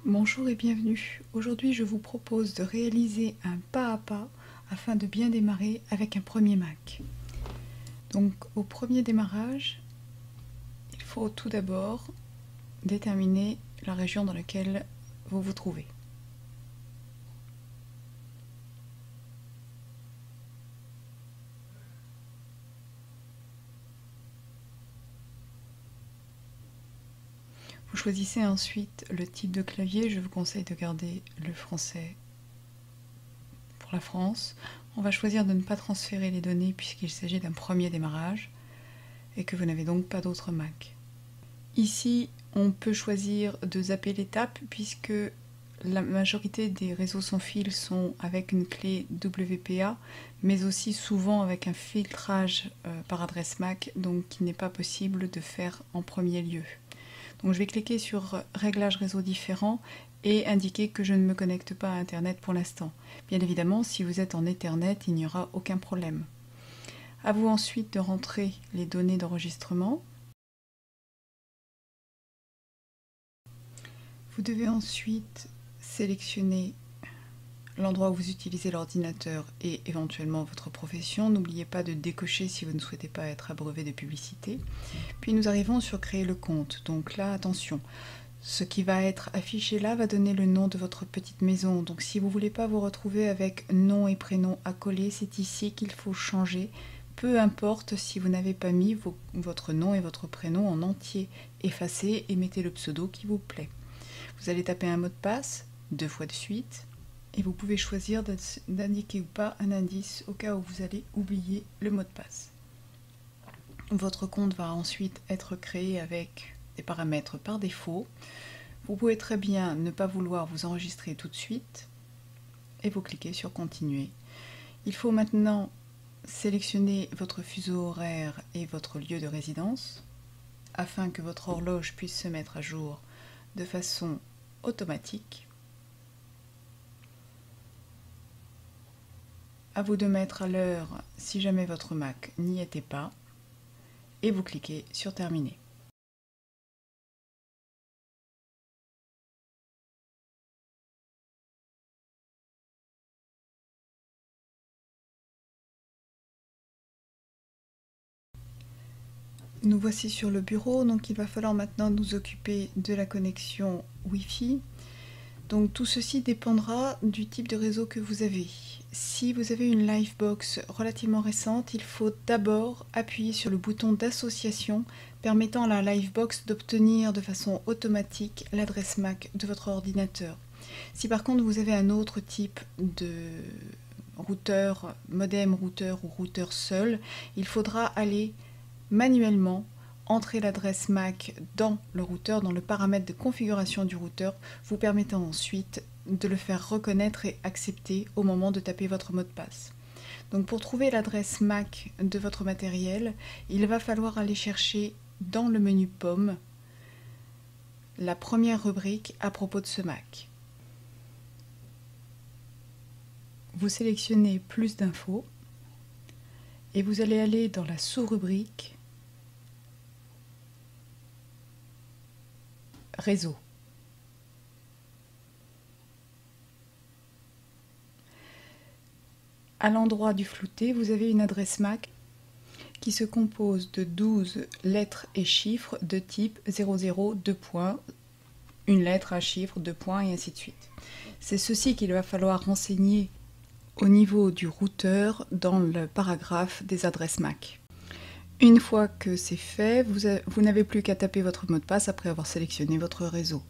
Bonjour et bienvenue. Aujourd'hui, je vous propose de réaliser un pas à pas afin de bien démarrer avec un premier Mac. Donc, au premier démarrage, il faut tout d'abord déterminer la région dans laquelle vous vous trouvez. Vous choisissez ensuite le type de clavier. Je vous conseille de garder le français pour la France. On va choisir de ne pas transférer les données puisqu'il s'agit d'un premier démarrage et que vous n'avez donc pas d'autres Mac. Ici, on peut choisir de zapper l'étape puisque la majorité des réseaux sans fil sont avec une clé WPA, mais aussi souvent avec un filtrage par adresse MAC, donc qui n'est pas possible de faire en premier lieu. Donc je vais cliquer sur Réglages réseaux différents et indiquer que je ne me connecte pas à Internet pour l'instant. Bien évidemment, si vous êtes en Ethernet, il n'y aura aucun problème. À vous ensuite de rentrer les données d'enregistrement. Vous devez ensuite sélectionner l'endroit où vous utilisez l'ordinateur et éventuellement votre profession. N'oubliez pas de décocher si vous ne souhaitez pas être abreuvé de publicité. Puis nous arrivons sur créer le compte. Donc là, attention, ce qui va être affiché là va donner le nom de votre petite maison. Donc si vous ne voulez pas vous retrouver avec nom et prénom accolés, c'est ici qu'il faut changer. Peu importe si vous n'avez pas mis votre nom et votre prénom en entier. Effacez et mettez le pseudo qui vous plaît. Vous allez taper un mot de passe 2 fois de suite et vous pouvez choisir d'indiquer ou pas un indice au cas où vous allez oublier le mot de passe. Votre compte va ensuite être créé avec des paramètres par défaut. Vous pouvez très bien ne pas vouloir vous enregistrer tout de suite et vous cliquez sur continuer. Il faut maintenant sélectionner votre fuseau horaire et votre lieu de résidence afin que votre horloge puisse se mettre à jour de façon automatique. À vous de mettre à l'heure si jamais votre Mac n'y était pas et vous cliquez sur terminer. Nous voici sur le bureau, donc il va falloir maintenant nous occuper de la connexion Wi-Fi. Donc tout ceci dépendra du type de réseau que vous avez. Si vous avez une Livebox relativement récente, il faut d'abord appuyer sur le bouton d'association permettant à la Livebox d'obtenir de façon automatique l'adresse MAC de votre ordinateur. Si par contre vous avez un autre type de routeur, modem routeur ou routeur seul, il faudra aller manuellement entrer l'adresse MAC dans le routeur, dans le paramètre de configuration du routeur, vous permettant ensuite de le faire reconnaître et accepter au moment de taper votre mot de passe. Donc pour trouver l'adresse MAC de votre matériel, il va falloir aller chercher dans le menu Pomme la première rubrique à propos de ce Mac. Vous sélectionnez plus d'infos et vous allez aller dans la sous-rubrique Réseau. À l'endroit du flouté, vous avez une adresse MAC qui se compose de 12 lettres et chiffres de type 00, 2 points, une lettre, un chiffre, 2 points et ainsi de suite. C'est ceci qu'il va falloir renseigner au niveau du routeur dans le paragraphe des adresses MAC. Une fois que c'est fait, vous n'avez plus qu'à taper votre mot de passe après avoir sélectionné votre réseau.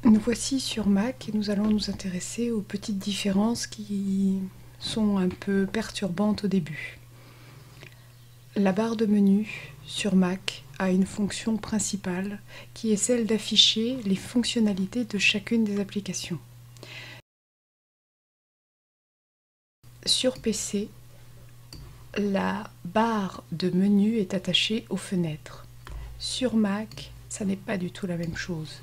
Nous voici sur Mac et nous allons nous intéresser aux petites différences qui sont un peu perturbantes au début. La barre de menu sur Mac a une fonction principale qui est celle d'afficher les fonctionnalités de chacune des applications. Sur PC, la barre de menu est attachée aux fenêtres. Sur Mac, ça n'est pas du tout la même chose.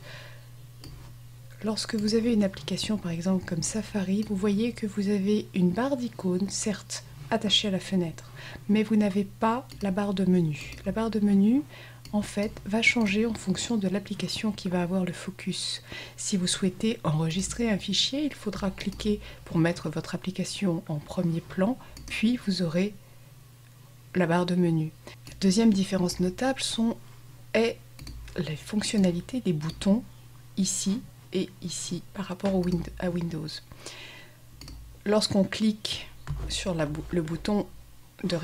Lorsque vous avez une application par exemple comme Safari, vous voyez que vous avez une barre d'icônes, certes attachée à la fenêtre, mais vous n'avez pas la barre de menu. La barre de menu en fait, va changer en fonction de l'application qui va avoir le focus. Si vous souhaitez enregistrer un fichier, il faudra cliquer pour mettre votre application en premier plan, puis vous aurez la barre de menu. Deuxième différence notable est les fonctionnalités des boutons ici et ici par rapport à Windows. Lorsqu'on clique sur le bouton de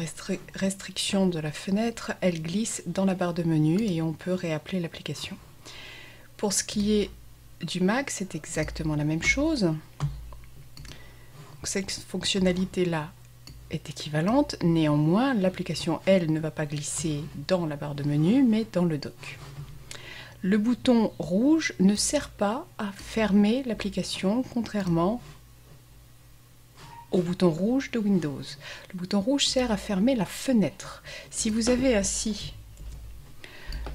restriction de la fenêtre, elle glisse dans la barre de menu et on peut réappeler l'application. Pour ce qui est du Mac, c'est exactement la même chose. Cette fonctionnalité-là est équivalente, néanmoins l'application, elle, ne va pas glisser dans la barre de menu, mais dans le dock. Le bouton rouge ne sert pas à fermer l'application, contrairement au bouton rouge de Windows. Le bouton rouge sert à fermer la fenêtre. Si vous avez ainsi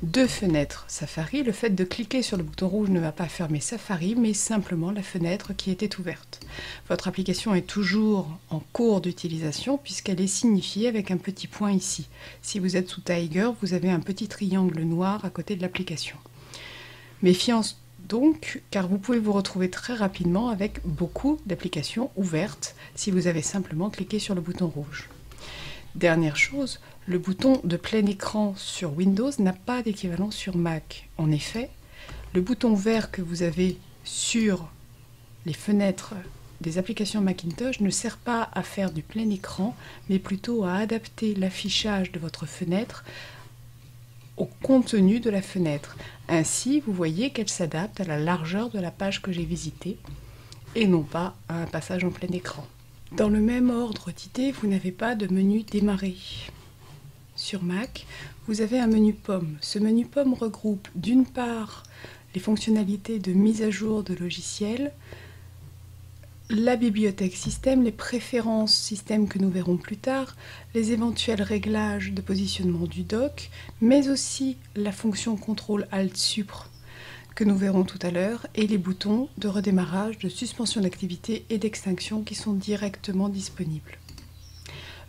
deux fenêtres Safari, le fait de cliquer sur le bouton rouge ne va pas fermer Safari, mais simplement la fenêtre qui était ouverte. Votre application est toujours en cours d'utilisation puisqu'elle est signifiée avec un petit point ici. Si vous êtes sous Tiger, vous avez un petit triangle noir à côté de l'application. Méfiance donc, car vous pouvez vous retrouver très rapidement avec beaucoup d'applications ouvertes si vous avez simplement cliqué sur le bouton rouge. Dernière chose, le bouton de plein écran sur Windows n'a pas d'équivalent sur Mac. En effet, le bouton vert que vous avez sur les fenêtres des applications Macintosh ne sert pas à faire du plein écran, mais plutôt à adapter l'affichage de votre fenêtre au contenu de la fenêtre. Ainsi, vous voyez qu'elle s'adapte à la largeur de la page que j'ai visitée et non pas à un passage en plein écran. Dans le même ordre d'idées, vous n'avez pas de menu démarrer. Sur Mac, vous avez un menu pomme. Ce menu pomme regroupe d'une part les fonctionnalités de mise à jour de logiciels, la bibliothèque système, les préférences système que nous verrons plus tard, les éventuels réglages de positionnement du dock, mais aussi la fonction CTRL-ALT-SUPR que nous verrons tout à l'heure, et les boutons de redémarrage, de suspension d'activité et d'extinction qui sont directement disponibles.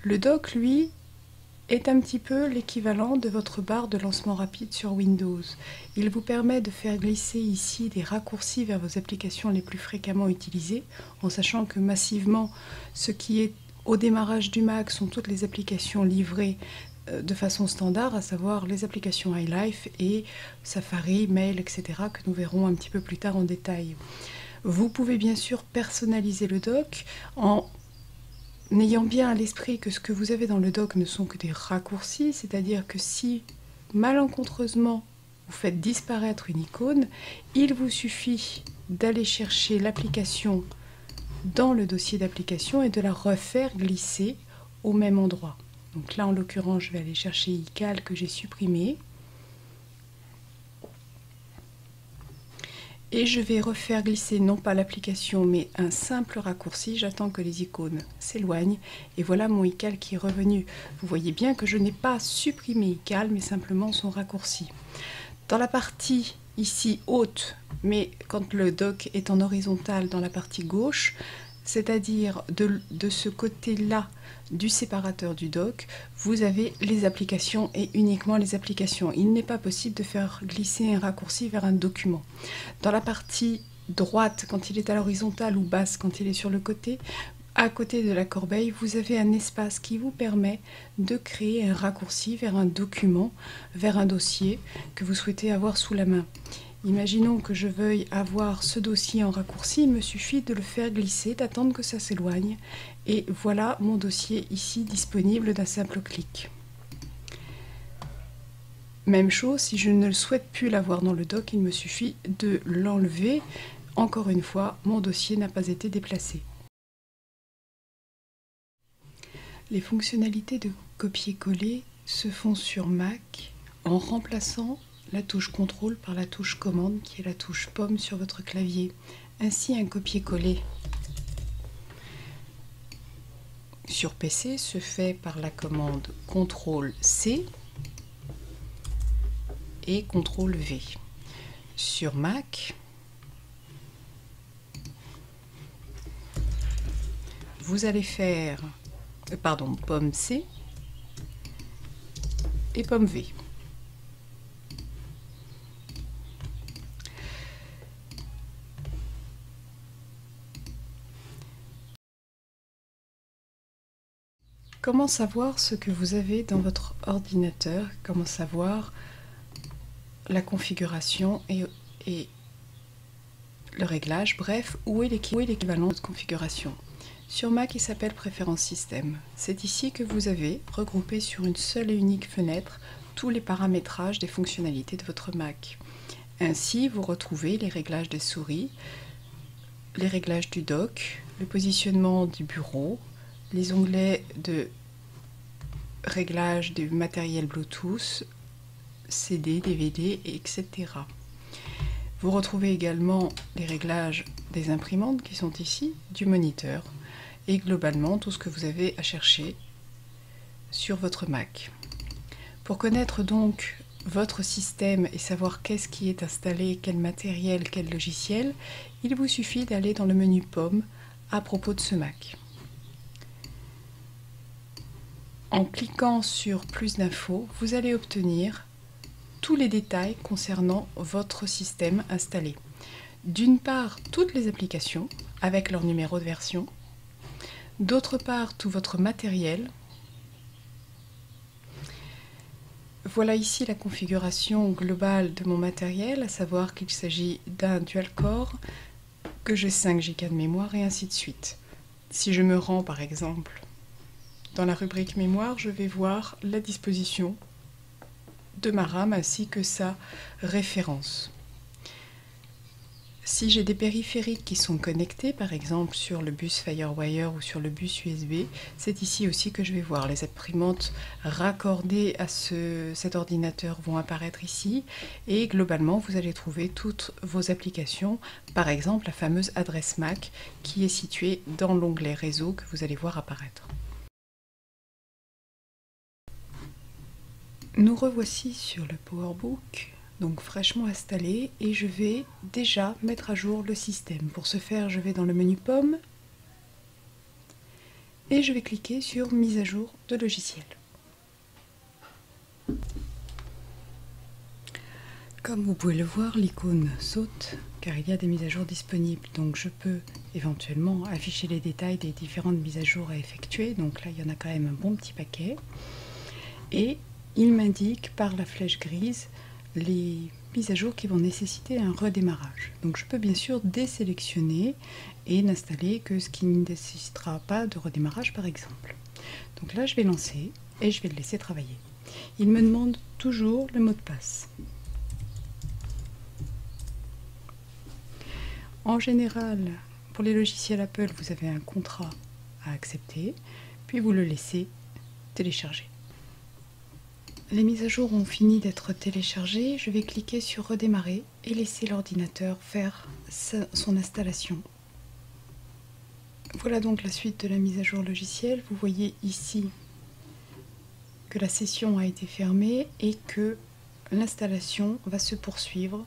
Le dock, lui, est un petit peu l'équivalent de votre barre de lancement rapide sur Windows. Il vous permet de faire glisser ici des raccourcis vers vos applications les plus fréquemment utilisées, en sachant que massivement, ce qui est au démarrage du Mac sont toutes les applications livrées de façon standard, à savoir les applications iLife et Safari, Mail, etc., que nous verrons un petit peu plus tard en détail. Vous pouvez bien sûr personnaliser le dock en n'ayant bien à l'esprit que ce que vous avez dans le dock ne sont que des raccourcis, c'est-à-dire que si malencontreusement vous faites disparaître une icône, il vous suffit d'aller chercher l'application dans le dossier d'application et de la refaire glisser au même endroit. Donc là, en l'occurrence, je vais aller chercher iCal que j'ai supprimé. Et je vais refaire glisser non pas l'application mais un simple raccourci. J'attends que les icônes s'éloignent et voilà mon iCal qui est revenu. Vous voyez bien que je n'ai pas supprimé iCal mais simplement son raccourci. Dans la partie ici haute, mais quand le dock est en horizontal dans la partie gauche, c'est-à-dire de ce côté-là du séparateur du dock, vous avez les applications et uniquement les applications. Il n'est pas possible de faire glisser un raccourci vers un document. Dans la partie droite, quand il est à l'horizontale ou basse, quand il est sur le côté, à côté de la corbeille, vous avez un espace qui vous permet de créer un raccourci vers un document, vers un dossier que vous souhaitez avoir sous la main. Imaginons que je veuille avoir ce dossier en raccourci, il me suffit de le faire glisser, d'attendre que ça s'éloigne. Et voilà mon dossier ici disponible d'un simple clic. Même chose, si je ne souhaite plus l'avoir dans le dock, il me suffit de l'enlever. Encore une fois, mon dossier n'a pas été déplacé. Les fonctionnalités de copier-coller se font sur Mac en remplaçant la touche CTRL par la touche commande qui est la touche pomme sur votre clavier. Ainsi, un copier-coller sur PC se fait par la commande CTRL-C et CTRL-V. Sur Mac, vous allez faire pomme C et pomme V. Comment savoir ce que vous avez dans votre ordinateur? Comment savoir la configuration et le réglage? Bref, où est l'équivalent de votre configuration? Sur Mac, il s'appelle Préférences système. C'est ici que vous avez regroupé sur une seule et unique fenêtre tous les paramétrages des fonctionnalités de votre Mac. Ainsi, vous retrouvez les réglages des souris, les réglages du dock, le positionnement du bureau, les onglets de réglage du matériel Bluetooth, CD, DVD, etc. Vous retrouvez également les réglages des imprimantes qui sont ici, du moniteur, et globalement tout ce que vous avez à chercher sur votre Mac. Pour connaître donc votre système et savoir qu'est-ce qui est installé, quel matériel, quel logiciel, il vous suffit d'aller dans le menu Pomme à propos de ce Mac. En cliquant sur plus d'infos, vous allez obtenir tous les détails concernant votre système installé. D'une part, toutes les applications avec leur numéro de version. D'autre part, tout votre matériel. Voilà ici la configuration globale de mon matériel, à savoir qu'il s'agit d'un dual-core, que j'ai 5 Go de mémoire et ainsi de suite. Si je me rends par exemple dans la rubrique mémoire, je vais voir la disposition de ma RAM ainsi que sa référence. Si j'ai des périphériques qui sont connectés, par exemple sur le bus FireWire ou sur le bus USB, c'est ici aussi que je vais voir. Les imprimantes raccordées à cet ordinateur vont apparaître ici et globalement vous allez trouver toutes vos applications, par exemple la fameuse adresse MAC qui est située dans l'onglet réseau que vous allez voir apparaître. Nous revoici sur le PowerBook, donc fraîchement installé, et je vais déjà mettre à jour le système. Pour ce faire, je vais dans le menu Pomme et je vais cliquer sur Mise à jour de logiciel. Comme vous pouvez le voir, l'icône saute car il y a des mises à jour disponibles. Donc je peux éventuellement afficher les détails des différentes mises à jour à effectuer. Donc là, il y en a quand même un bon petit paquet. Et il m'indique par la flèche grise les mises à jour qui vont nécessiter un redémarrage. Donc je peux bien sûr désélectionner et n'installer que ce qui ne nécessitera pas de redémarrage par exemple. Donc là je vais lancer et je vais le laisser travailler. Il me demande toujours le mot de passe. En général, pour les logiciels Apple, vous avez un contrat à accepter, puis vous le laissez télécharger. Les mises à jour ont fini d'être téléchargées, je vais cliquer sur redémarrer et laisser l'ordinateur faire son installation. Voilà donc la suite de la mise à jour logicielle. Vous voyez ici que la session a été fermée et que l'installation va se poursuivre.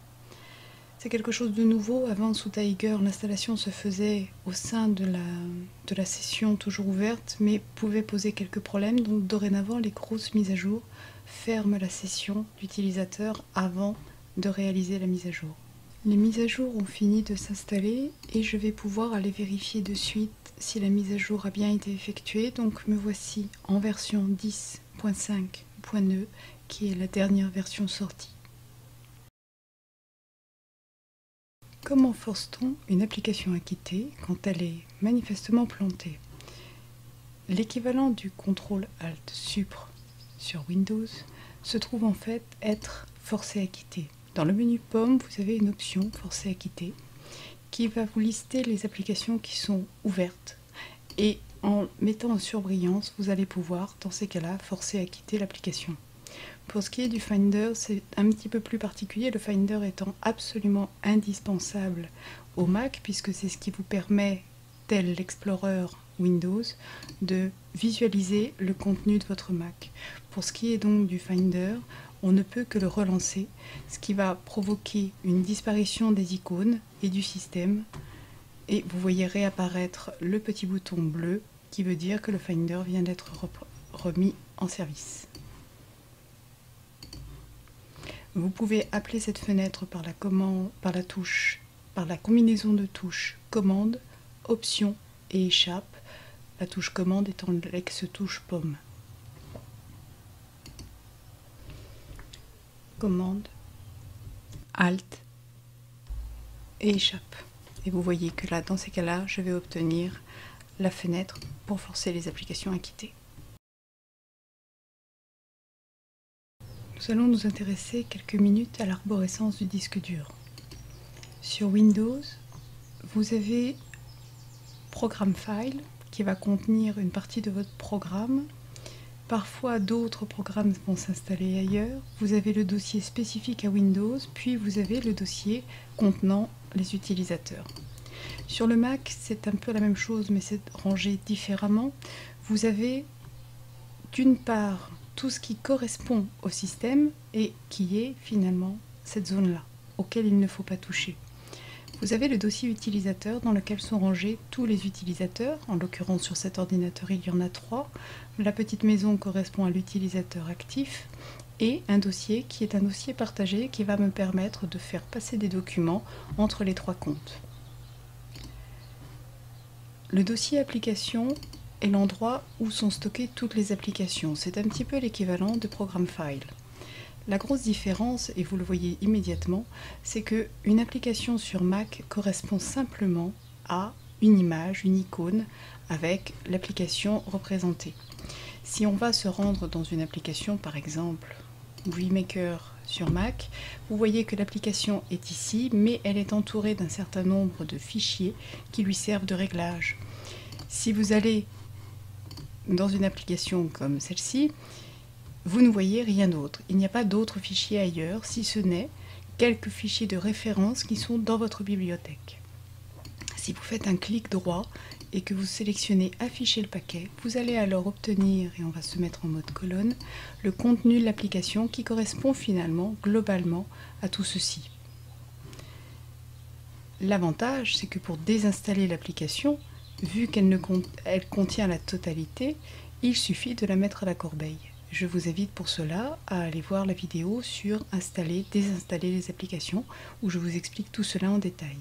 C'est quelque chose de nouveau. Avant, sous Tiger, l'installation se faisait au sein de la session toujours ouverte, mais pouvait poser quelques problèmes. Donc dorénavant, les grosses mises à jour ferment la session d'utilisateur avant de réaliser la mise à jour. Les mises à jour ont fini de s'installer et je vais pouvoir aller vérifier de suite si la mise à jour a bien été effectuée. Donc me voici en version 10.5.9 qui est la dernière version sortie. Comment force-t-on une application à quitter quand elle est manifestement plantée? L'équivalent du CTRL-ALT-SUPR sur Windows se trouve en fait être forcé à quitter. Dans le menu Pomme, vous avez une option forcé à quitter qui va vous lister les applications qui sont ouvertes et en mettant en surbrillance, vous allez pouvoir, dans ces cas-là, forcer à quitter l'application. Pour ce qui est du Finder, c'est un petit peu plus particulier, le Finder étant absolument indispensable au Mac puisque c'est ce qui vous permet, tel l'Explorer Windows, de visualiser le contenu de votre Mac. Pour ce qui est donc du Finder, on ne peut que le relancer, ce qui va provoquer une disparition des icônes et du système. Et vous voyez réapparaître le petit bouton bleu qui veut dire que le Finder vient d'être remis en service. Vous pouvez appeler cette fenêtre par la combinaison de touches Commande, Option et Échappe. la touche commande étant l'ex-touche pomme. Commande, Alt et échappe. Et vous voyez que là, dans ces cas-là, je vais obtenir la fenêtre pour forcer les applications à quitter. Nous allons nous intéresser quelques minutes à l'arborescence du disque dur. Sur Windows, vous avez Program File qui va contenir une partie de votre programme. Parfois, d'autres programmes vont s'installer ailleurs. Vous avez le dossier spécifique à Windows, puis vous avez le dossier contenant les utilisateurs. Sur le Mac, c'est un peu la même chose, mais c'est rangé différemment. Vous avez d'une part tout ce qui correspond au système et qui est finalement cette zone-là, auquel il ne faut pas toucher. Vous avez le dossier utilisateur dans lequel sont rangés tous les utilisateurs. En l'occurrence, sur cet ordinateur, il y en a 3. La petite maison correspond à l'utilisateur actif et un dossier qui est un dossier partagé qui va me permettre de faire passer des documents entre les 3 comptes. Le dossier application est l'endroit où sont stockées toutes les applications. C'est un petit peu l'équivalent de Program File. La grosse différence, et vous le voyez immédiatement, c'est qu'une application sur Mac correspond simplement à une image, une icône, avec l'application représentée. Si on va se rendre dans une application, par exemple WeMaker sur Mac, vous voyez que l'application est ici, mais elle est entourée d'un certain nombre de fichiers qui lui servent de réglage. Si vous allez dans une application comme celle-ci, vous ne voyez rien d'autre. Il n'y a pas d'autres fichiers ailleurs, si ce n'est quelques fichiers de référence qui sont dans votre bibliothèque. Si vous faites un clic droit et que vous sélectionnez Afficher le paquet, vous allez alors obtenir, et on va se mettre en mode colonne, le contenu de l'application qui correspond finalement, globalement, à tout ceci. L'avantage, c'est que pour désinstaller l'application, vu qu'elle contient la totalité, il suffit de la mettre à la corbeille. Je vous invite pour cela à aller voir la vidéo sur installer, désinstaller les applications, où je vous explique tout cela en détail.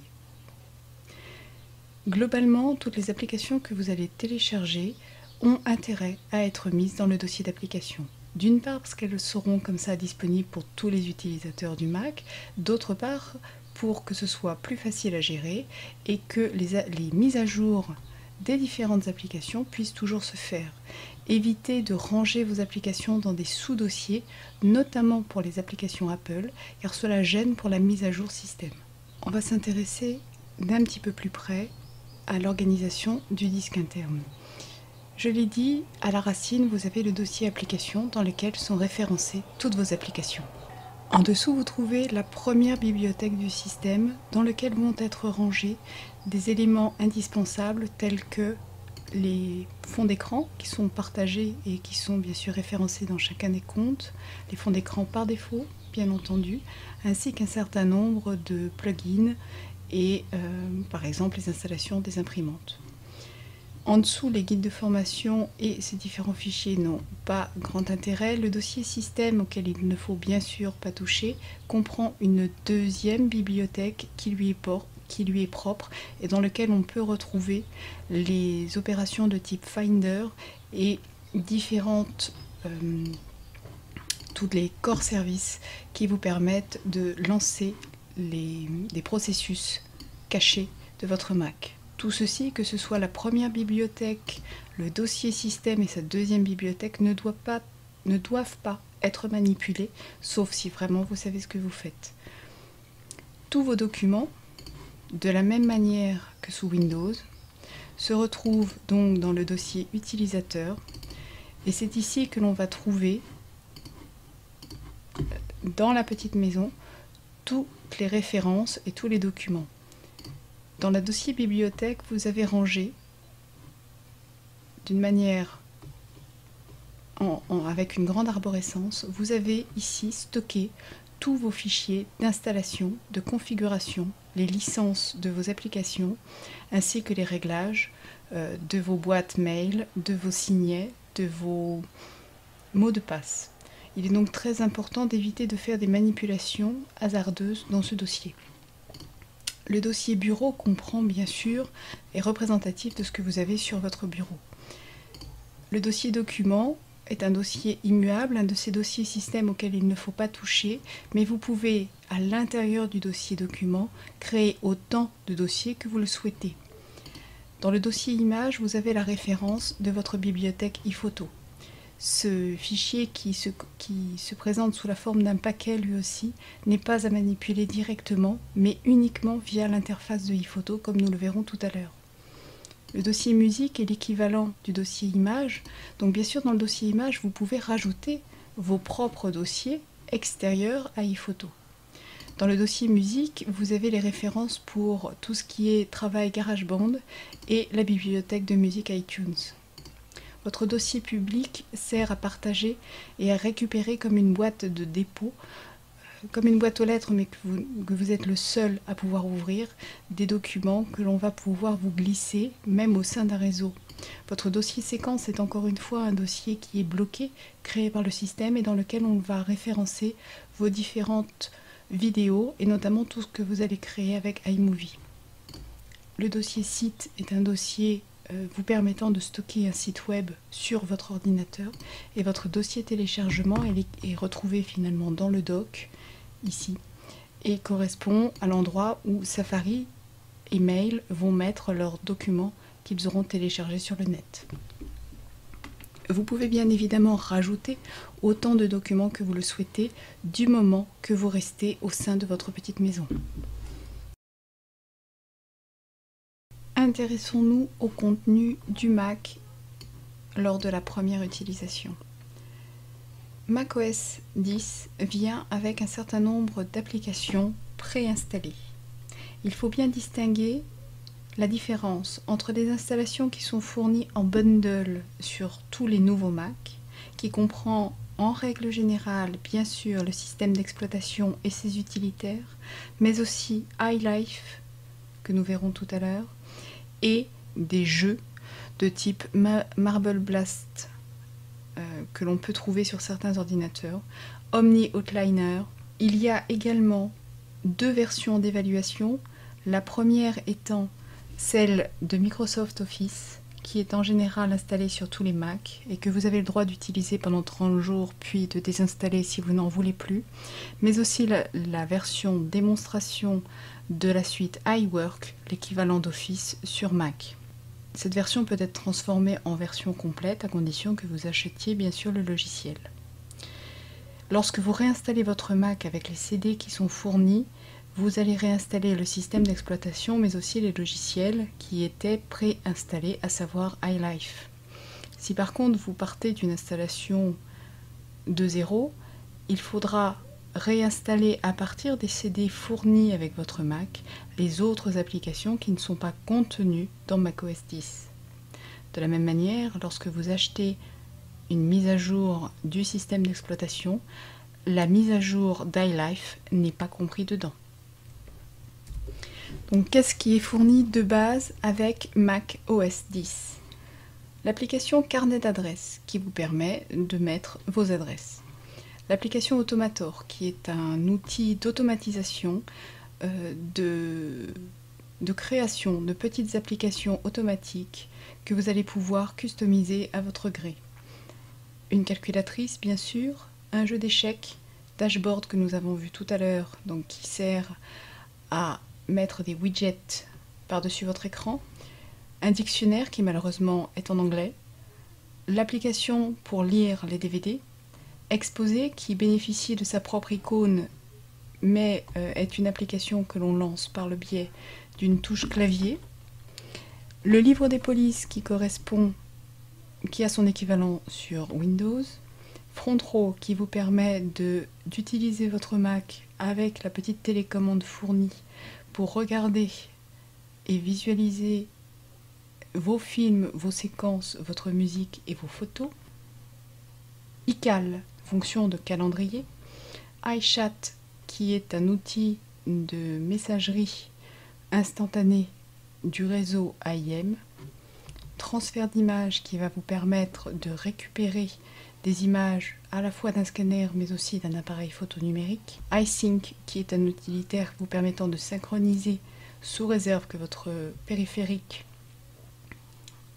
Globalement, toutes les applications que vous allez télécharger ont intérêt à être mises dans le dossier d'application. D'une part parce qu'elles seront comme ça disponibles pour tous les utilisateurs du Mac, d'autre part pour que ce soit plus facile à gérer et que les mises à jour des différentes applications puissent toujours se faire. Évitez de ranger vos applications dans des sous-dossiers, notamment pour les applications Apple, car cela gêne pour la mise à jour système. On va s'intéresser d'un petit peu plus près à l'organisation du disque interne. Je l'ai dit, à la racine, vous avez le dossier application dans lequel sont référencées toutes vos applications. En dessous, vous trouvez la première bibliothèque du système dans laquelle vont être rangés des éléments indispensables tels que les fonds d'écran qui sont partagés et qui sont bien sûr référencés dans chacun des comptes, les fonds d'écran par défaut, bien entendu, ainsi qu'un certain nombre de plugins et par exemple les installations des imprimantes. En dessous, les guides de formation et ces différents fichiers n'ont pas grand intérêt. Le dossier système, auquel il ne faut bien sûr pas toucher, comprend une deuxième bibliothèque qui lui est propre et dans lequel on peut retrouver les opérations de type Finder et tous les core services qui vous permettent de lancer des processus cachés de votre Mac. Tout ceci, que ce soit la première bibliothèque, le dossier système et sa deuxième bibliothèque, ne doivent pas être manipulés, sauf si vraiment vous savez ce que vous faites. Tous vos documents, de la même manière que sous Windows, se retrouvent donc dans le dossier utilisateur, et c'est ici que l'on va trouver, dans la petite maison, toutes les références et tous les documents. Dans le dossier bibliothèque, vous avez rangé d'une manière avec une grande arborescence, vous avez ici stocké tous vos fichiers d'installation, de configuration, les licences de vos applications, ainsi que les réglages de vos boîtes mail, de vos signets, de vos mots de passe. Il est donc très important d'éviter de faire des manipulations hasardeuses dans ce dossier. Le dossier bureau comprend bien sûr, est représentatif de ce que vous avez sur votre bureau. Le dossier document est un dossier immuable, un de ces dossiers système auxquels il ne faut pas toucher, mais vous pouvez, à l'intérieur du dossier document, créer autant de dossiers que vous le souhaitez. Dans le dossier image, vous avez la référence de votre bibliothèque iPhoto. Ce fichier qui se présente sous la forme d'un paquet lui aussi n'est pas à manipuler directement, mais uniquement via l'interface de iPhoto, comme nous le verrons tout à l'heure. Le dossier musique est l'équivalent du dossier image, donc bien sûr dans le dossier image, vous pouvez rajouter vos propres dossiers extérieurs à iPhoto. Dans le dossier musique, vous avez les références pour tout ce qui est travail GarageBand et la bibliothèque de musique iTunes. Votre dossier public sert à partager et à récupérer comme une boîte de dépôt, comme une boîte aux lettres, mais que vous êtes le seul à pouvoir ouvrir, des documents que l'on va pouvoir vous glisser, même au sein d'un réseau. Votre dossier séquence est encore une fois un dossier qui est bloqué, créé par le système et dans lequel on va référencer vos différentes vidéos et notamment tout ce que vous allez créer avec iMovie. Le dossier site est un dossier vous permettant de stocker un site web sur votre ordinateur et votre dossier téléchargement est retrouvé finalement dans le doc ici et correspond à l'endroit où Safari et Mail vont mettre leurs documents qu'ils auront téléchargés sur le net. Vous pouvez bien évidemment rajouter autant de documents que vous le souhaitez du moment que vous restez au sein de votre petite maison. Intéressons-nous au contenu du Mac lors de la première utilisation. macOS 10 vient avec un certain nombre d'applications préinstallées. Il faut bien distinguer la différence entre des installations qui sont fournies en bundle sur tous les nouveaux Mac, qui comprend en règle générale bien sûr le système d'exploitation et ses utilitaires, mais aussi iLife, que nous verrons tout à l'heure, et des jeux de type Marble Blast que l'on peut trouver sur certains ordinateurs, Omni Outliner. Il y a également deux versions d'évaluation, la première étant celle de Microsoft Office, qui est en général installée sur tous les Mac et que vous avez le droit d'utiliser pendant 30 jours puis de désinstaller si vous n'en voulez plus, mais aussi la version démonstration de la suite iWork, l'équivalent d'Office sur Mac. Cette version peut être transformée en version complète à condition que vous achetiez bien sûr le logiciel. Lorsque vous réinstallez votre Mac avec les CD qui sont fournis, vous allez réinstaller le système d'exploitation mais aussi les logiciels qui étaient préinstallés, à savoir iLife. Si par contre vous partez d'une installation de zéro, il faudra réinstaller à partir des CD fournis avec votre Mac les autres applications qui ne sont pas contenues dans macOS 10. De la même manière, lorsque vous achetez une mise à jour du système d'exploitation, la mise à jour d'iLife n'est pas compris dedans. Donc qu'est-ce qui est fourni de base avec macOS 10 ? L'application carnet d'adresses qui vous permet de mettre vos adresses. L'application Automator, qui est un outil d'automatisation, de création de petites applications automatiques que vous allez pouvoir customiser à votre gré. Une calculatrice, bien sûr, un jeu d'échecs, dashboard que nous avons vu tout à l'heure, donc qui sert à mettre des widgets par-dessus votre écran, un dictionnaire qui malheureusement est en anglais, l'application pour lire les DVD, Exposé qui bénéficie de sa propre icône mais est une application que l'on lance par le biais d'une touche clavier, le livre des polices qui a son équivalent sur Windows, Front Row qui vous permet d'utiliser votre Mac avec la petite télécommande fournie pour regarder et visualiser vos films, vos séquences, votre musique et vos photos, iCal, fonction de calendrier, iChat, qui est un outil de messagerie instantanée du réseau AIM, transfert d'images qui va vous permettre de récupérer des images à la fois d'un scanner mais aussi d'un appareil photo numérique, iSync qui est un utilitaire vous permettant de synchroniser sous réserve que votre périphérique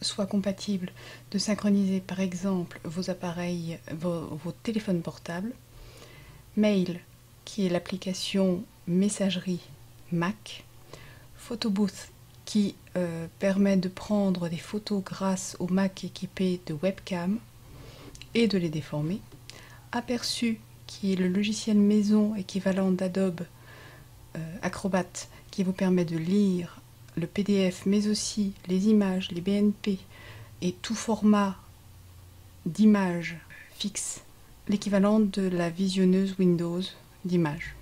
soit compatible de synchroniser par exemple vos appareils, vos téléphones portables, Mail qui est l'application messagerie Mac, Photobooth qui permet de prendre des photos grâce au Mac équipé de webcam et de les déformer, Aperçu qui est le logiciel maison équivalent d'Adobe Acrobat qui vous permet de lire le PDF mais aussi les images, les BNP et tout format d'image fixe, l'équivalent de la visionneuse Windows d'images.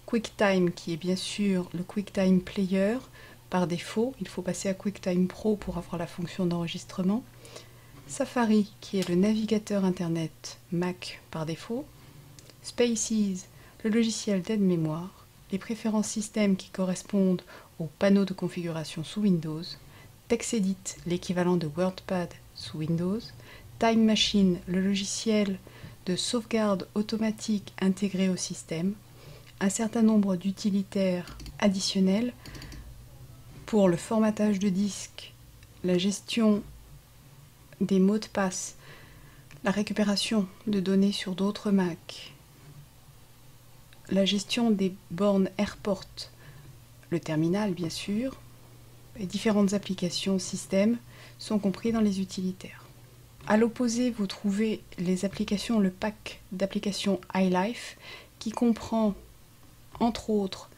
QuickTime qui est bien sûr le QuickTime Player par défaut, il faut passer à QuickTime Pro pour avoir la fonction d'enregistrement. Safari qui est le navigateur internet Mac par défaut. Spaces, le logiciel d'aide-mémoire. Les préférences système qui correspondent au panneau de configuration sous Windows. TextEdit, l'équivalent de WordPad sous Windows. Time Machine, le logiciel de sauvegarde automatique intégré au système. Un certain nombre d'utilitaires additionnels pour le formatage de disques, la gestion des mots de passe, la récupération de données sur d'autres Mac, la gestion des bornes AirPort, le terminal bien sûr, et différentes applications système sont compris dans les utilitaires. À l'opposé, vous trouvez les applications, le pack d'applications iLife qui comprend entre autres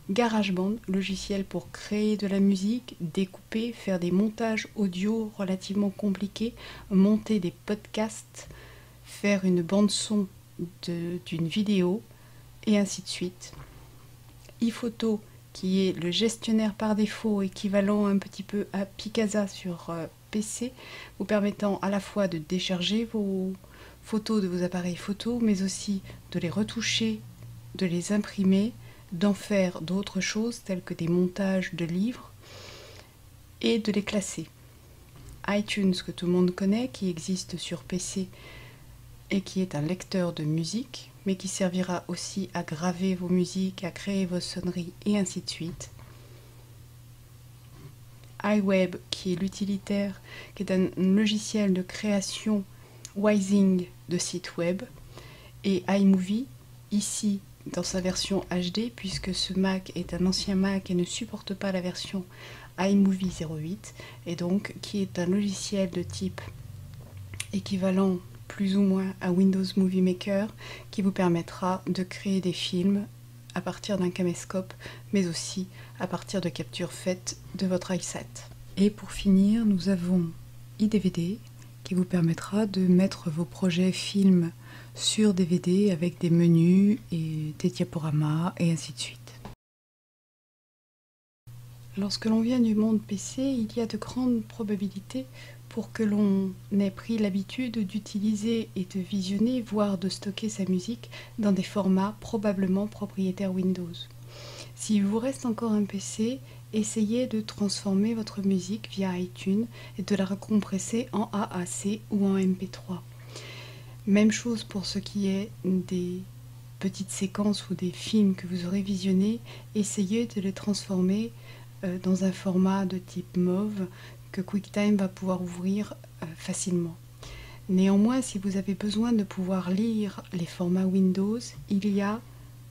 GarageBand, logiciel pour créer de la musique, découper, faire des montages audio relativement compliqués, monter des podcasts, faire une bande son d'une vidéo, et ainsi de suite. iPhoto, qui est le gestionnaire par défaut, équivalent un petit peu à Picasa sur PC, vous permettant à la fois de décharger vos photos de vos appareils photo, mais aussi de les retoucher, de les imprimer, d'en faire d'autres choses telles que des montages de livres et de les classer. iTunes que tout le monde connaît, qui existe sur PC et qui est un lecteur de musique, mais qui servira aussi à graver vos musiques, à créer vos sonneries et ainsi de suite. iWeb qui est l'utilitaire, qui est un logiciel de création Wising de sites web, et iMovie, ici dans sa version HD, puisque ce Mac est un ancien Mac et ne supporte pas la version iMovie 08, et donc qui est un logiciel de type équivalent plus ou moins à Windows Movie Maker, qui vous permettra de créer des films à partir d'un caméscope, mais aussi à partir de captures faites de votre iSet. Et pour finir, nous avons iDVD, qui vous permettra de mettre vos projets films sur DVD avec des menus et des diaporamas et ainsi de suite. Lorsque l'on vient du monde PC, il y a de grandes probabilités pour que l'on ait pris l'habitude d'utiliser et de visionner, voire de stocker sa musique dans des formats probablement propriétaires Windows. S'il vous reste encore un PC, essayez de transformer votre musique via iTunes et de la recompresser en AAC ou en MP3. Même chose pour ce qui est des petites séquences ou des films que vous aurez visionnés, essayez de les transformer dans un format de type MOV que QuickTime va pouvoir ouvrir facilement. Néanmoins, si vous avez besoin de pouvoir lire les formats Windows, il y a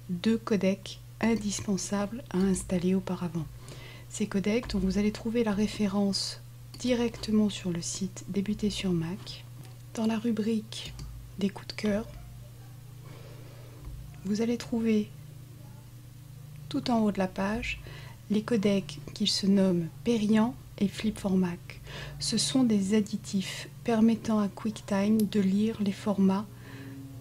2 codecs indispensables à installer auparavant. Ces codecs dont vous allez trouver la référence directement sur le site Débuter sur Mac, dans la rubrique des coups de cœur, vous allez trouver tout en haut de la page les codecs qui se nomment Perian et Flip4Mac. Ce sont des additifs permettant à QuickTime de lire les formats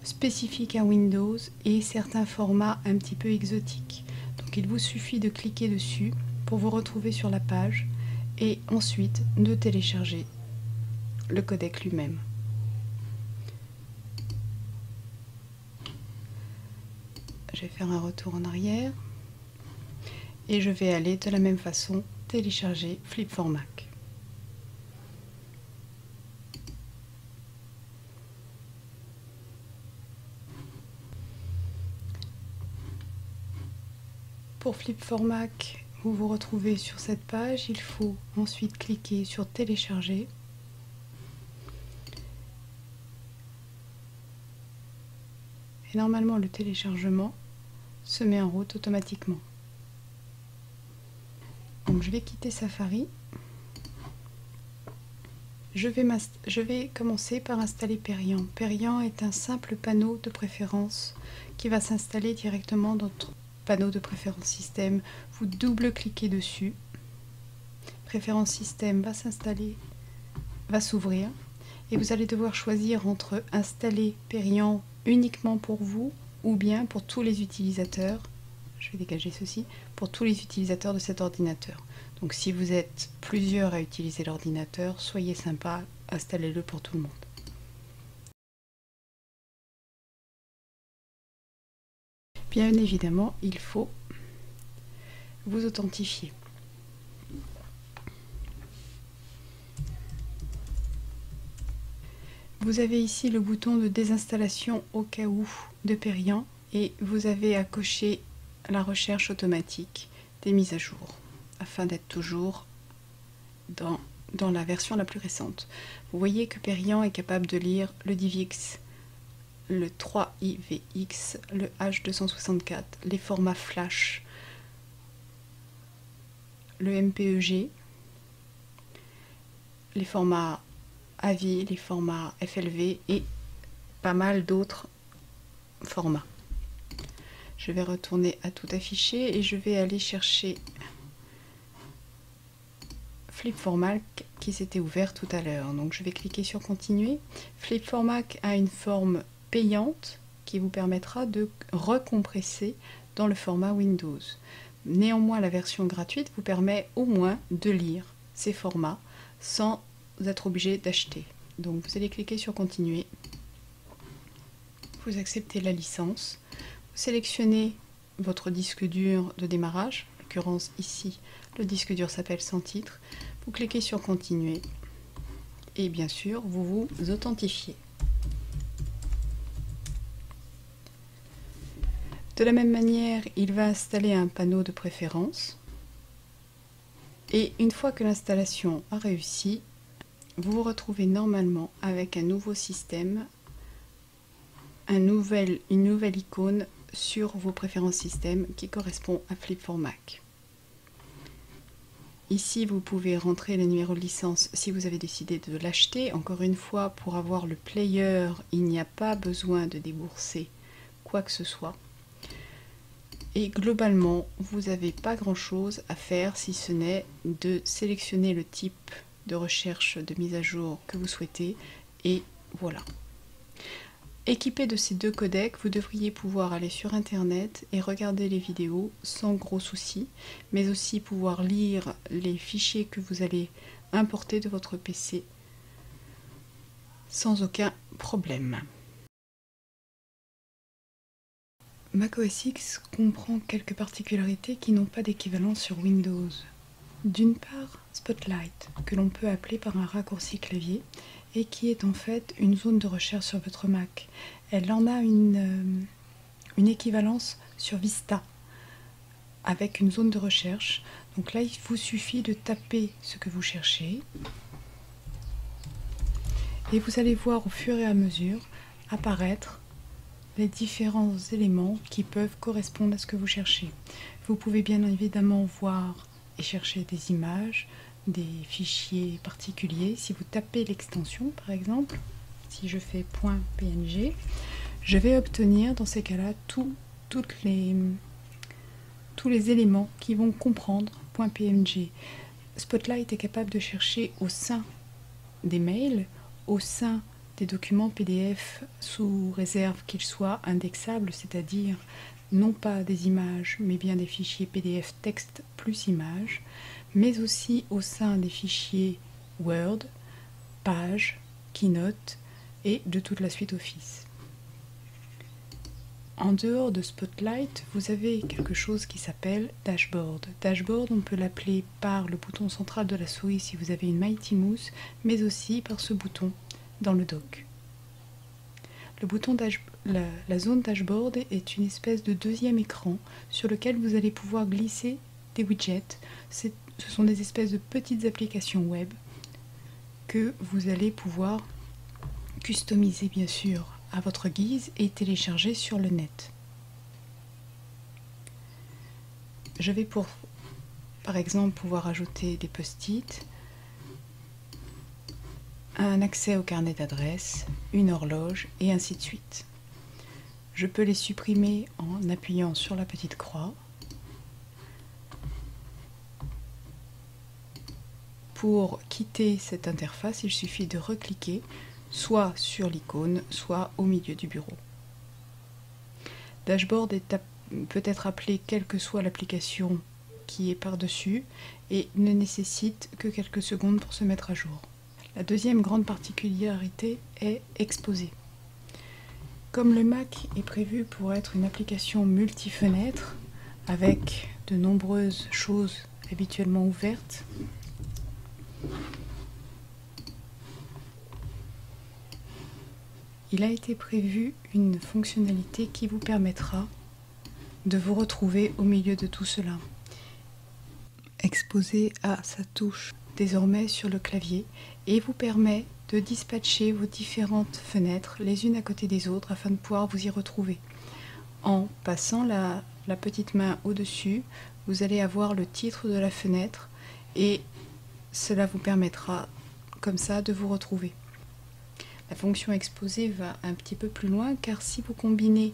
spécifiques à Windows et certains formats un petit peu exotiques. Donc il vous suffit de cliquer dessus pour vous retrouver sur la page et ensuite de télécharger le codec lui-même. Je vais faire un retour en arrière et je vais aller de la même façon télécharger Flip4Mac. Pour Flip4Mac, vous vous retrouvez sur cette page, il faut ensuite cliquer sur télécharger. Et normalement le téléchargement se met en route automatiquement. Donc je vais quitter Safari. Je vais commencer par installer Perian. Perian est un simple panneau de préférence qui va s'installer directement dans notre panneau de préférence système. Vous double-cliquez dessus. Préférence système va s'installer, va s'ouvrir. Et vous allez devoir choisir entre installer Perian uniquement pour vous ou bien pour tous les utilisateurs. Je vais dégager ceci, pour tous les utilisateurs de cet ordinateur. Donc si vous êtes plusieurs à utiliser l'ordinateur, soyez sympa, installez-le pour tout le monde. Bien évidemment, il faut vous authentifier. Vous avez ici le bouton de désinstallation au cas où de Perian et vous avez à cocher la recherche automatique des mises à jour afin d'être toujours dans la version la plus récente. Vous voyez que Perian est capable de lire le DivX, le 3IVX, le H264, les formats Flash, le MPEG, les formats AVI, les formats FLV et pas mal d'autres formats. Je vais retourner à tout afficher et je vais aller chercher Flipformac qui s'était ouvert tout à l'heure. Donc je vais cliquer sur continuer. Flipformac a une forme payante qui vous permettra de recompresser dans le format Windows. Néanmoins, la version gratuite vous permet au moins de lire ces formats sans être obligé d'acheter. Donc vous allez cliquer sur continuer. Vous acceptez la licence. Vous sélectionnez votre disque dur de démarrage. En l'occurrence ici, le disque dur s'appelle sans titre. Vous cliquez sur continuer. Et bien sûr, vous vous authentifiez. De la même manière, il va installer un panneau de préférence. Et une fois que l'installation a réussi, vous vous retrouvez normalement avec un nouveau système, une nouvelle icône sur vos préférences système qui correspond à Flipformac. Ici, vous pouvez rentrer le numéro de licence si vous avez décidé de l'acheter. Encore une fois, pour avoir le player, il n'y a pas besoin de débourser quoi que ce soit. Et globalement, vous n'avez pas grand-chose à faire si ce n'est de sélectionner le type de recherche de mise à jour que vous souhaitez. Et voilà. Équipé de ces deux codecs, vous devriez pouvoir aller sur internet et regarder les vidéos sans gros soucis, mais aussi pouvoir lire les fichiers que vous allez importer de votre PC sans aucun problème. macOS X comprend quelques particularités qui n'ont pas d'équivalent sur Windows. D'une part, Spotlight, que l'on peut appeler par un raccourci clavier, et qui est en fait une zone de recherche sur votre Mac. Elle en a une équivalence sur Vista, avec une zone de recherche. Donc là, il vous suffit de taper ce que vous cherchez, et vous allez voir au fur et à mesure apparaître les différents éléments qui peuvent correspondre à ce que vous cherchez. Vous pouvez bien évidemment voir et chercher des images, des fichiers particuliers. Si vous tapez l'extension, par exemple, si je fais .png, je vais obtenir dans ces cas-là tous les éléments qui vont comprendre .png. Spotlight est capable de chercher au sein des mails, au sein des documents PDF sous réserve qu'ils soient indexables, c'est-à-dire non pas des images, mais bien des fichiers PDF texte plus images, mais aussi au sein des fichiers Word, Pages, Keynote et de toute la suite Office. En dehors de Spotlight, vous avez quelque chose qui s'appelle Dashboard. Dashboard, on peut l'appeler par le bouton central de la souris si vous avez une Mighty Mouse, mais aussi par ce bouton dans le dock. Le bouton la zone Dashboard est une espèce de deuxième écran sur lequel vous allez pouvoir glisser des widgets. Ce sont des espèces de petites applications web que vous allez pouvoir customiser bien sûr à votre guise et télécharger sur le net. Je vais par exemple pouvoir ajouter des post-it, un accès au carnet d'adresses, une horloge et ainsi de suite. Je peux les supprimer en appuyant sur la petite croix. Pour quitter cette interface, il suffit de recliquer soit sur l'icône, soit au milieu du bureau. Dashboard peut être appelé quelle que soit l'application qui est par-dessus et ne nécessite que quelques secondes pour se mettre à jour. La deuxième grande particularité est Exposé. Comme le Mac est prévu pour être une application multi-fenêtres avec de nombreuses choses habituellement ouvertes, il a été prévu une fonctionnalité qui vous permettra de vous retrouver au milieu de tout cela. Exposé a sa touche désormais sur le clavier et vous permet de dispatcher vos différentes fenêtres les unes à côté des autres afin de pouvoir vous y retrouver. En passant la petite main au-dessus, vous allez avoir le titre de la fenêtre et cela vous permettra comme ça de vous retrouver. La fonction exposé va un petit peu plus loin car si vous combinez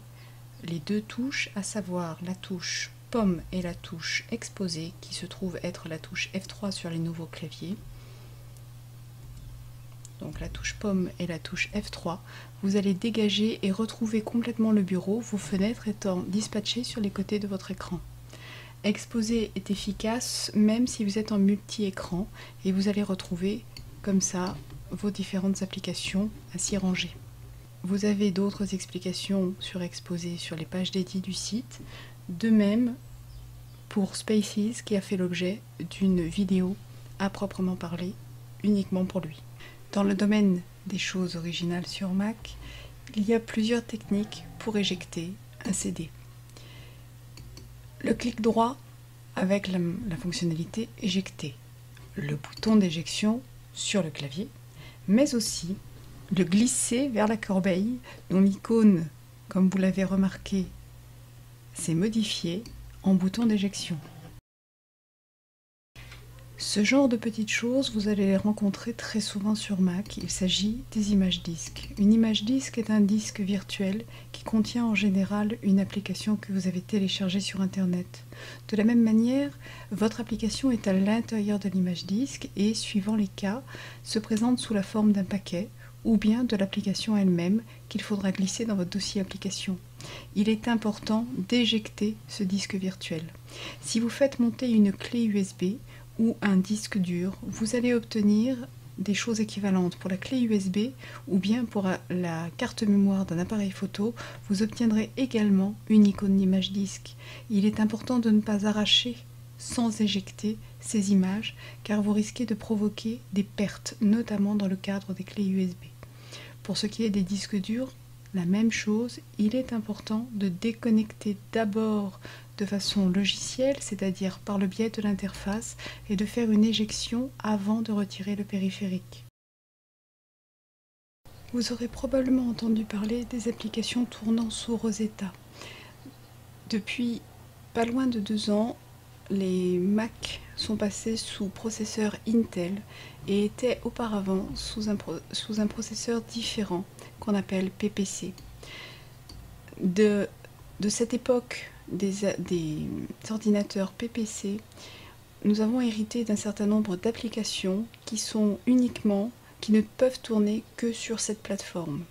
les deux touches, à savoir la touche pomme et la touche exposé qui se trouve être la touche F3 sur les nouveaux claviers, donc la touche pomme et la touche F3, vous allez dégager et retrouver complètement le bureau, vos fenêtres étant dispatchées sur les côtés de votre écran. Exposé est efficace même si vous êtes en multi-écran et vous allez retrouver comme ça vos différentes applications ainsi rangées. Vous avez d'autres explications sur Exposé sur les pages dédiées du site, de même pour Spaces qui a fait l'objet d'une vidéo à proprement parler uniquement pour lui. Dans le domaine des choses originales sur Mac, il y a plusieurs techniques pour éjecter un CD. Le clic droit avec la fonctionnalité éjecter, le bouton d'éjection sur le clavier, mais aussi le glisser vers la corbeille dont l'icône, comme vous l'avez remarqué, s'est modifiée en bouton d'éjection. Ce genre de petites choses, vous allez les rencontrer très souvent sur Mac. Il s'agit des images disques. Une image disque est un disque virtuel qui contient en général une application que vous avez téléchargée sur Internet. De la même manière, votre application est à l'intérieur de l'image disque et, suivant les cas, se présente sous la forme d'un paquet ou bien de l'application elle-même qu'il faudra glisser dans votre dossier application. Il est important d'éjecter ce disque virtuel. Si vous faites monter une clé USB ou un disque dur, vous allez obtenir des choses équivalentes. Pour la clé USB ou bien pour la carte mémoire d'un appareil photo, vous obtiendrez également une icône d'image disque. Il est important de ne pas arracher sans éjecter ces images car vous risquez de provoquer des pertes, notamment dans le cadre des clés USB. Pour ce qui est des disques durs, la même chose, il est important de déconnecter d'abord de façon logicielle, c'est-à-dire par le biais de l'interface, et de faire une éjection avant de retirer le périphérique. Vous aurez probablement entendu parler des applications tournant sous Rosetta. Depuis pas loin de 2 ans, les Mac sont passés sous processeur Intel et étaient auparavant sous un processeur différent qu'on appelle PPC. De cette époque des ordinateurs PPC, nous avons hérité d'un certain nombre d'applications qui ne peuvent tourner que sur cette plateforme.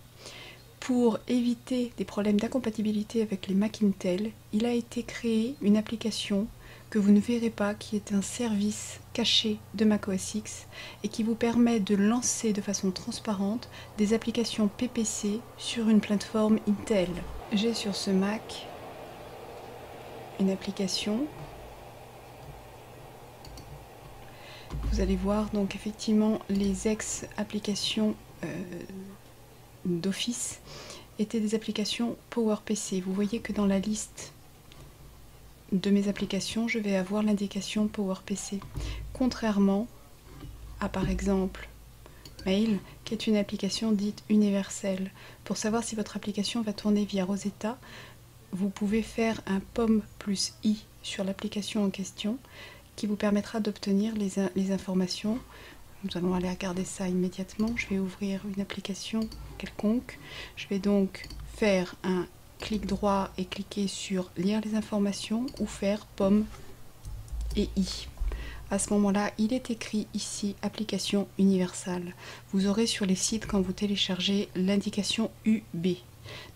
Pour éviter des problèmes d'incompatibilité avec les Mac Intel, il a été créé une application que vous ne verrez pas, qui est un service caché de macOS X et qui vous permet de lancer de façon transparente des applications PPC sur une plateforme Intel. J'ai sur ce Mac une application. Vous allez voir donc effectivement les ex-applications d'Office étaient des applications PowerPC. Vous voyez que dans la liste de mes applications, je vais avoir l'indication PowerPC. Contrairement à par exemple Mail, qui est une application dite universelle. Pour savoir si votre application va tourner via Rosetta, vous pouvez faire un POM plus I sur l'application en question qui vous permettra d'obtenir les informations. Nous allons aller regarder ça immédiatement. Je vais ouvrir une application quelconque. Je vais donc faire un clic droit et cliquer sur lire les informations ou faire POM et I. À ce moment-là, il est écrit ici application universelle. Vous aurez sur les sites, quand vous téléchargez, l'indication UB.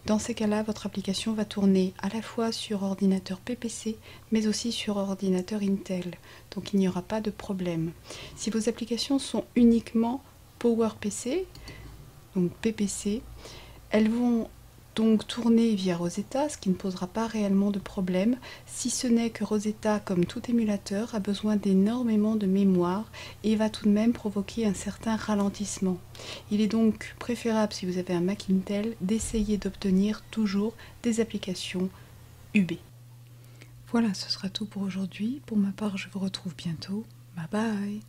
Dans ces cas-là, votre application va tourner à la fois sur ordinateur PPC, mais aussi sur ordinateur Intel. Donc il n'y aura pas de problème. Si vos applications sont uniquement PowerPC, donc PPC, elles vont donc tourner via Rosetta, ce qui ne posera pas réellement de problème, si ce n'est que Rosetta, comme tout émulateur, a besoin d'énormément de mémoire et va tout de même provoquer un certain ralentissement. Il est donc préférable, si vous avez un Mac Intel, d'essayer d'obtenir toujours des applications UB. Voilà, ce sera tout pour aujourd'hui. Pour ma part, je vous retrouve bientôt. Bye bye!